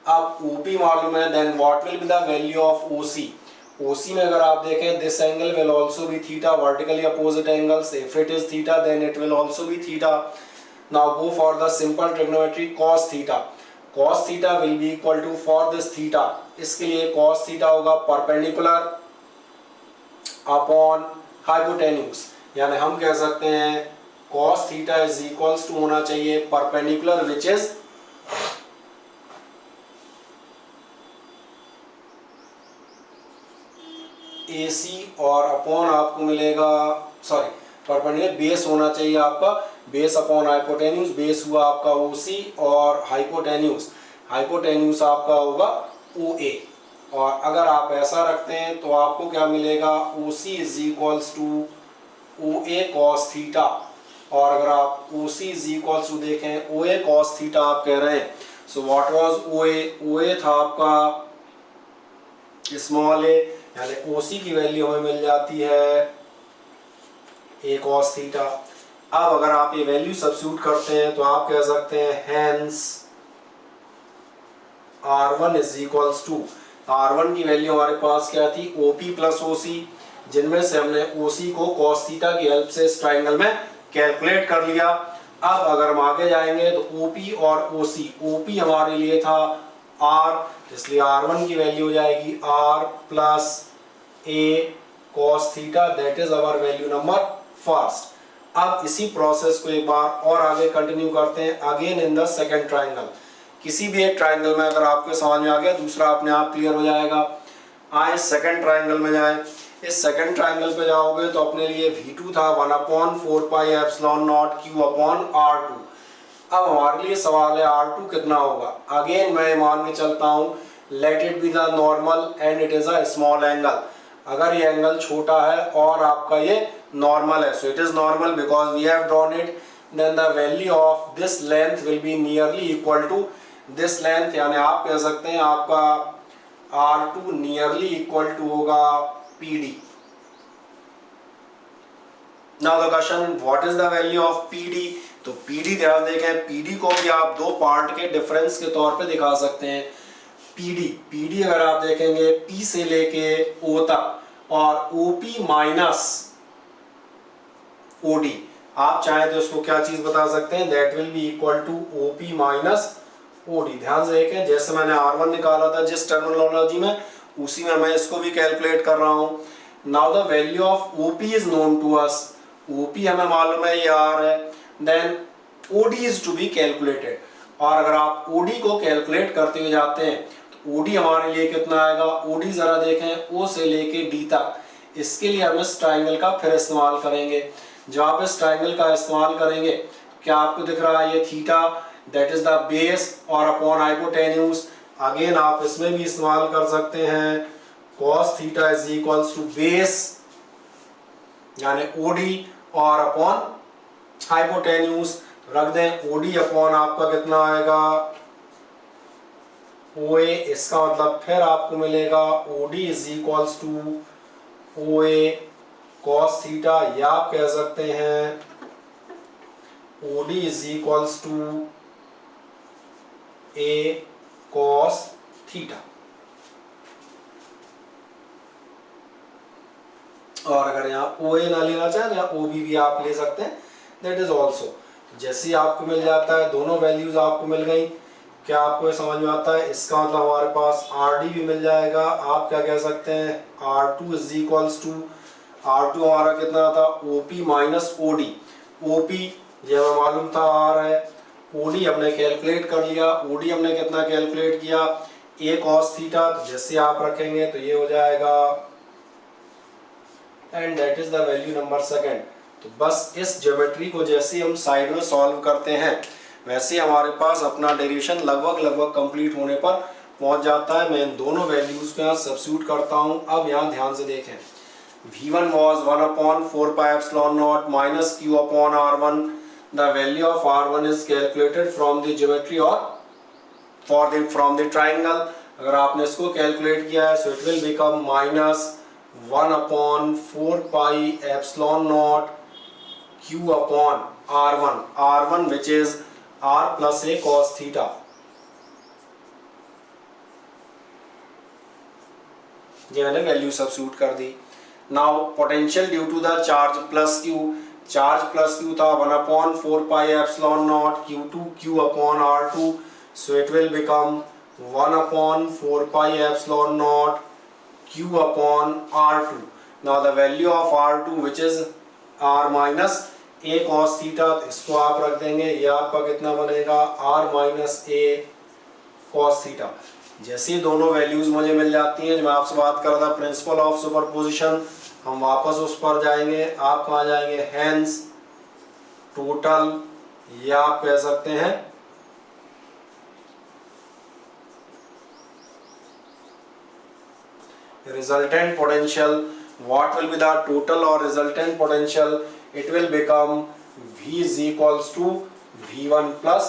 अब OP मालूम है, then what will be the value of OC। OC में अगर आप देखें, this angle will also be theta, vertically opposite angles, if it is theta then it will also be theta. Now go for the simple trigonometry cos theta. cos theta will be equal to for this theta, इसके लिए cos theta होगा perpendicular upon hypotenuse, यानी हम कह सकते हैं cos theta is equals to होना चाहिए परपेंडिकुलर विच इज AC और अपॉन आपको मिलेगा, सॉरी परपेंडिकुलर बेस होना चाहिए आपका, बेस अपॉन हाइपोटेन्यूज। बेस हुआ आपका OC और हाइपोटेन्यूज आपका होगा OA। और अगर आप ऐसा रखते हैं तो आपको क्या मिलेगा, OC is equals to OA cos theta. और अगर आप OC इज इक्वल्स टू देखें OA cos थीटा आप कह रहे हैं, सो व्हाट वाज OA था आपका स्मॉल a, यानी OC की वैल्यू हमें मिल जाती है A cos थीटा। अब अगर आप ये वैल्यू सब्स्टिट्यूट करते हैं तो आप कह सकते हैं hence R1 is equals to, R1 की वैल्यू हमारे पास क्या थी, OP प्लस OC, जिनमें से हमने OC को cos थीटा की हेल्प से इस ट्राइंगल में कैलकुलेट कर लिया। अब अगर हम आगे जाएंगे तो OP और OP हमारे लिए था R, इसलिए R1 की वैल्यू हो जाएगी R plus A cos theta, that is our value number first. अब इसी प्रोसेस को एक बार और आगे कंटिन्यू करते हैं again in the second triangle. किसी भी एक ट्राइंगल में अगर आपको समझ में आ गया दूसरा अपने आप क्लियर हो जाएगा। आए सेकंड ट्राइंगल में जाएं, इस सेकंड ट्राइंगल पे जाओगे तो अपने लिए V2 था 1/4 pi epsilon naught Q upon R2। अब हमारे लिए सवाल है R2 कितना होगा। अगेन मैं मान के चलता हूँ late it be the normal and it is a small angle. अगर ये एंगल छोटा है और आपका ये नॉर्मल है, so it is normal because we have drawn it, then the value of this length will be nearly equal to this length, यानी आप कह सकते हैं आपका R2 नियरली इक्वल टू होगा PD। Now the question what is the value of PD। तो PD ध्यान देखें, PD को भी आप दो पार्ट के डिफरेंस के तौर पे दिखा सकते हैं। PD अगर आप देखेंगे P से लेके O तक और OP माइनस OD, आप चाहें तो उसको क्या चीज बता सकते हैं, that will be equal to OP minus OD। ध्यान से देखें जैसे मैंने R1 निकाला था जिस टर्मिनोलॉजी में, उसी में मैं इसको भी कैलकुलेट कर रहा हूं। Now the value of OP is known to us, OP हमें मालूम है ये R है, then OD is to be calculated. और अगर आप OD को कैलकुलेट करते हुए जाते हैं तो OD हमारे लिए कितना आएगा, OD जरा देखें O से लेके D तक, इसके लिए हम इस ट्राइंगल का फिर इस्तेमाल करेंगे। जब आप इस ट्राइंगल का इस्तेमाल करेंगे क्या आपको दिख रहा है ये theta, that is the base और अपॉन हाइपोटेन्यूज। अगेन आप इसमें भी इस्तेमाल कर सकते हैं cos theta is equals to base यानी OD और अपॉन हाइपोटेन्यूज। रख दें OD अपॉन आपका कितना आएगा OA, इसका मतलब फिर आपको मिलेगा OD is equals to OA cos theta, या आप कह सकते हैं OD is equals to A cos theta. और अगर यहाँ OA ना लेना चाहे तो यहाँ OB भी आप ले सकते हैं, दैट इज ऑल्सो। जैसे ही आपको मिल जाता है दोनों वैल्यूज आपको मिल गई, क्या आपको समझ में आता है, इसका मतलब हमारे पास RD भी मिल जाएगा। आप क्या कह सकते हैं R2 is equals to, R2 हमारा कितना था OP माइनस OD। OP ये हमें मालूम था R है, OD हमने कैलकुलेट कर लिया, OD हमने कितना कैलकुलेट किया A cos थीटा, तो जैसे आप रखेंगे तो ये हो जाएगा and that is the value number second. तो बस इस ज्योमेट्री को जैसे हम साइड में सॉल्व करते हैं वैसे हमारे पास अपना डेरिवेशन लगभग कंप्लीट होने पर पहुंच जाता है। मैं इन दोनों वैल्यूज को यहाँ सब्स्टिट्यूट करता हूं। अब यहाँ ध्यान से देखें, V1 was 1/4 pi epsilon naught minus Q upon R1. The value of R1 is calculated from the geometry or from the triangle. अगर आपने इसको कैलकुलेट किया है so it will become minus 1/4 pi epsilon naught Q upon R1 which is R plus A cos theta. ये मैंने value substitute कर दी। Now potential due to the charge plus Q, charge plus Q था 1/4 pi epsilon naught Q2 Q upon R2, so it will become 1/4 pi epsilon naught Q upon R2. Now the value of R2 which is R minus A cos theta, इसको आप रख देंगे, ये आपका कितना बनेगा R minus A cos theta। जैसे ही दोनों वैल्यूज मुझे मिल जाती हैं, जो मैं आपसे बात कर रहा था प्रिंसिपल ऑफ सुपरपोजिशन, हम वापस उस पर जाएंगे। आप कहाँ जाएंगे, हेंस टोटल, या आप कह सकते हैं resultant potential. What will be the total or resultant potential? It will become V is equals to V1 plus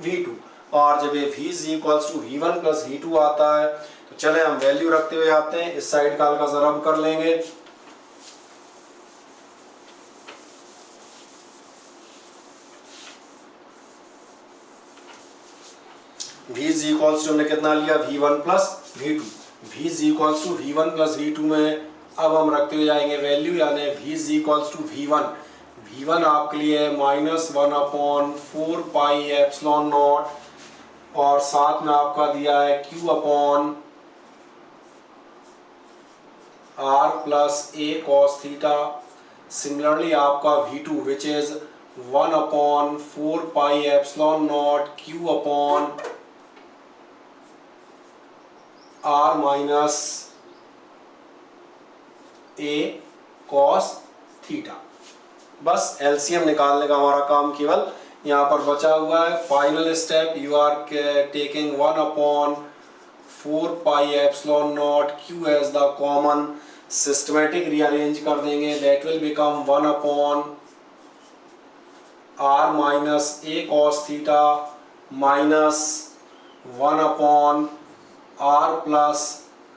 V2। और जब ये V is equals to V1 plus V2 आता है तो चले हम वैल्यू रखते हुए आते हैं, इस साइड का हल्का सा रब कर लेंगे। V is equals to हमने कितना लिया V1 plus V2, V is equals to V1 plus V2 में अब हम रखते हुए जाएंगे वैल्यू, यानी V is equals to V1। V1 आपके लिए -1/4 पाई एप्सिलॉन नॉट और साथ में आपका दिया है Q upon R plus A cos theta. Similarly आपका V2 which is 1/4 pi epsilon naught Q upon R minus A cos theta. बस एलसीएम निकालने का हमारा काम केवल यहाँ पर बचा हुआ है। Final step, you are taking 1/4 pi epsilon naught Q as the common, systematic rearrange कर देंगे, that will become 1/R minus A cos theta minus 1/R plus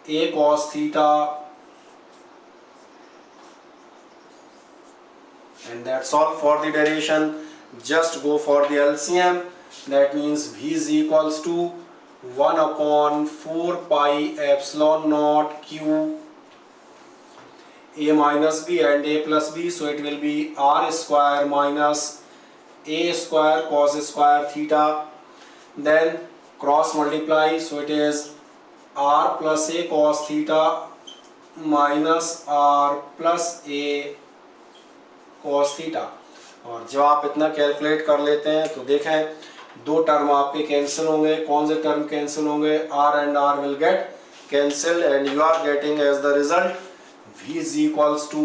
A cos theta, and that's all for the derivation. Just go for the LCM. That means V is equals to 1/4 pi epsilon naught Q A minus B and A plus B, so it will be R square minus A square cos square theta. Then cross multiply, so it is R plus A cos theta minus R plus A cos theta. और जब आप इतना calculate कर लेते हैं तो देखें दो टर्म आपके कैंसिल होंगे। कौन से टर्म कैंसिल होंगे? R and R will get cancel and you are getting as the result V is equals to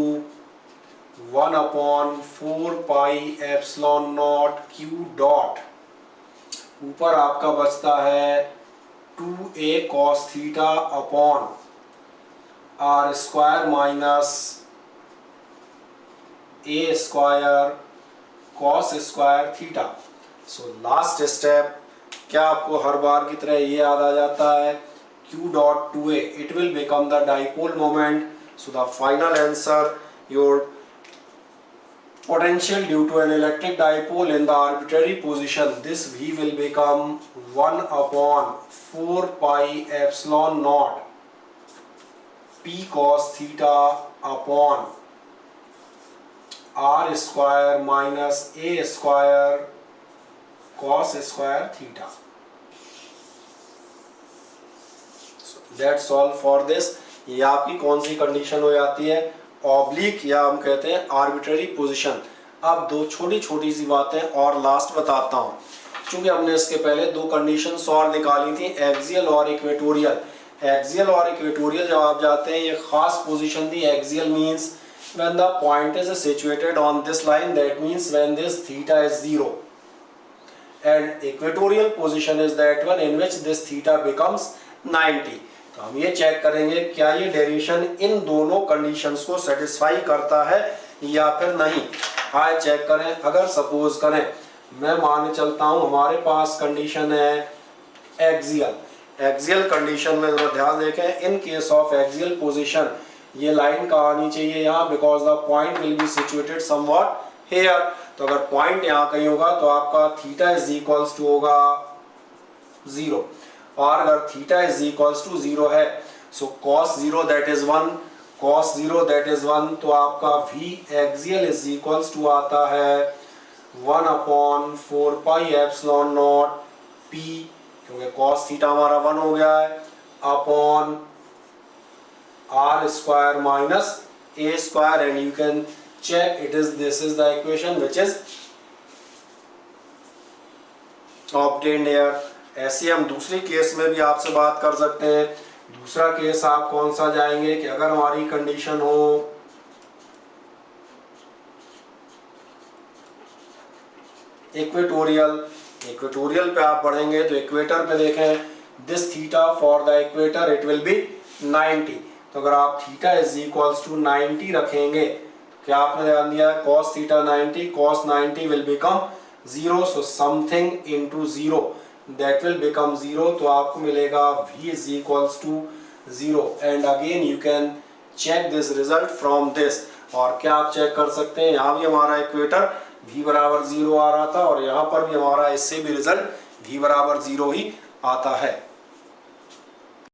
1/4 pi epsilon naught Q dot, ऊपर आपका बचता है 2A cos theta upon R square minus A square cos square theta. So last step, क्या आपको हर बार की तरह ये याद आ जाता है? Q dot 2A, it will become the dipole moment. So the final answer, your potential due to an electric dipole in the arbitrary position, this V will become 1/4 pi epsilon naught P cos theta upon R square minus A square cos square theta. So that's all for this. ये आपकी कौन सी condition हो जाती है? Oblique, या हम कहते हैं आर्बिट्ररी पोजीशन। अब दो छोटी छोटी सी बातें और लास्ट बताता हूँ, क्योंकि हमने इसके पहले दो कंडीशंस और निकाली थी, एक्सियल और इक्वेटोरियल। एक्सियल और इक्वेटोरियल जब आप जाते हैं, ये खास पोजीशन थी। Axial means when the point is situated on this line, that means when this theta is 0, and equatorial position is that one in which this theta becomes 90। तो हम ये चेक करेंगे क्या ये डेरिवेशन इन दोनों कंडीशंस को satisfy करता है या फिर नहीं। आइए चेक करें। अगर सपोज करें, मैं मान चलता हूं हमारे पास कंडीशन है एक्सियल। एक्सियल कंडीशन में जरा ध्यान देखें, इन केस ऑफ एक्सियल पोजीशन ये लाइन का आनी चाहिए यहाँ, because the point will be situated somewhat here. तो अगर पॉइंट यहाँ कहीं होगा तो आपका थीटा इज इक्वल्स टू होगा 0, और अगर थीटा इज इक्वल्स टू 0 है, so cos 0 that is 1, cos 0 that is 1, तो आपका V axial is equals to आता है 1/4 पाई एप्सिलॉन नॉट P, क्योंकि cos थीटा हमारा 1 हो गया है, upon R square minus A square, and you can check it is, this is the equation which is obtained here. ऐसे हम दूसरे केस में भी आपसे बात कर सकते हैं। दूसरा केस आप कौन सा जाएंगे कि अगर हमारी कंडीशन हो इक्वेटोरियल, इक्वेटोरियल पे आप बढ़ेंगे तो इक्वेटर पे देखें, this theta for the equator it will B 90। तो अगर आप थीटा इज इक्वल्स टू 90 रखेंगे, क्या आपने ध्यान दिया है cos theta 90, cos 90 will become 0, so something into 0 that will become 0, तो आपको मिलेगा V is equals to 0, and again you can check this result from this। और क्या आप चेक कर सकते हैं, यहाँ भी हमारा इक्वेटर V बराबर 0 आ रहा था, और यहाँ पर भी हमारा इससे भी रिजल्ट V बराबर 0 ही आता है।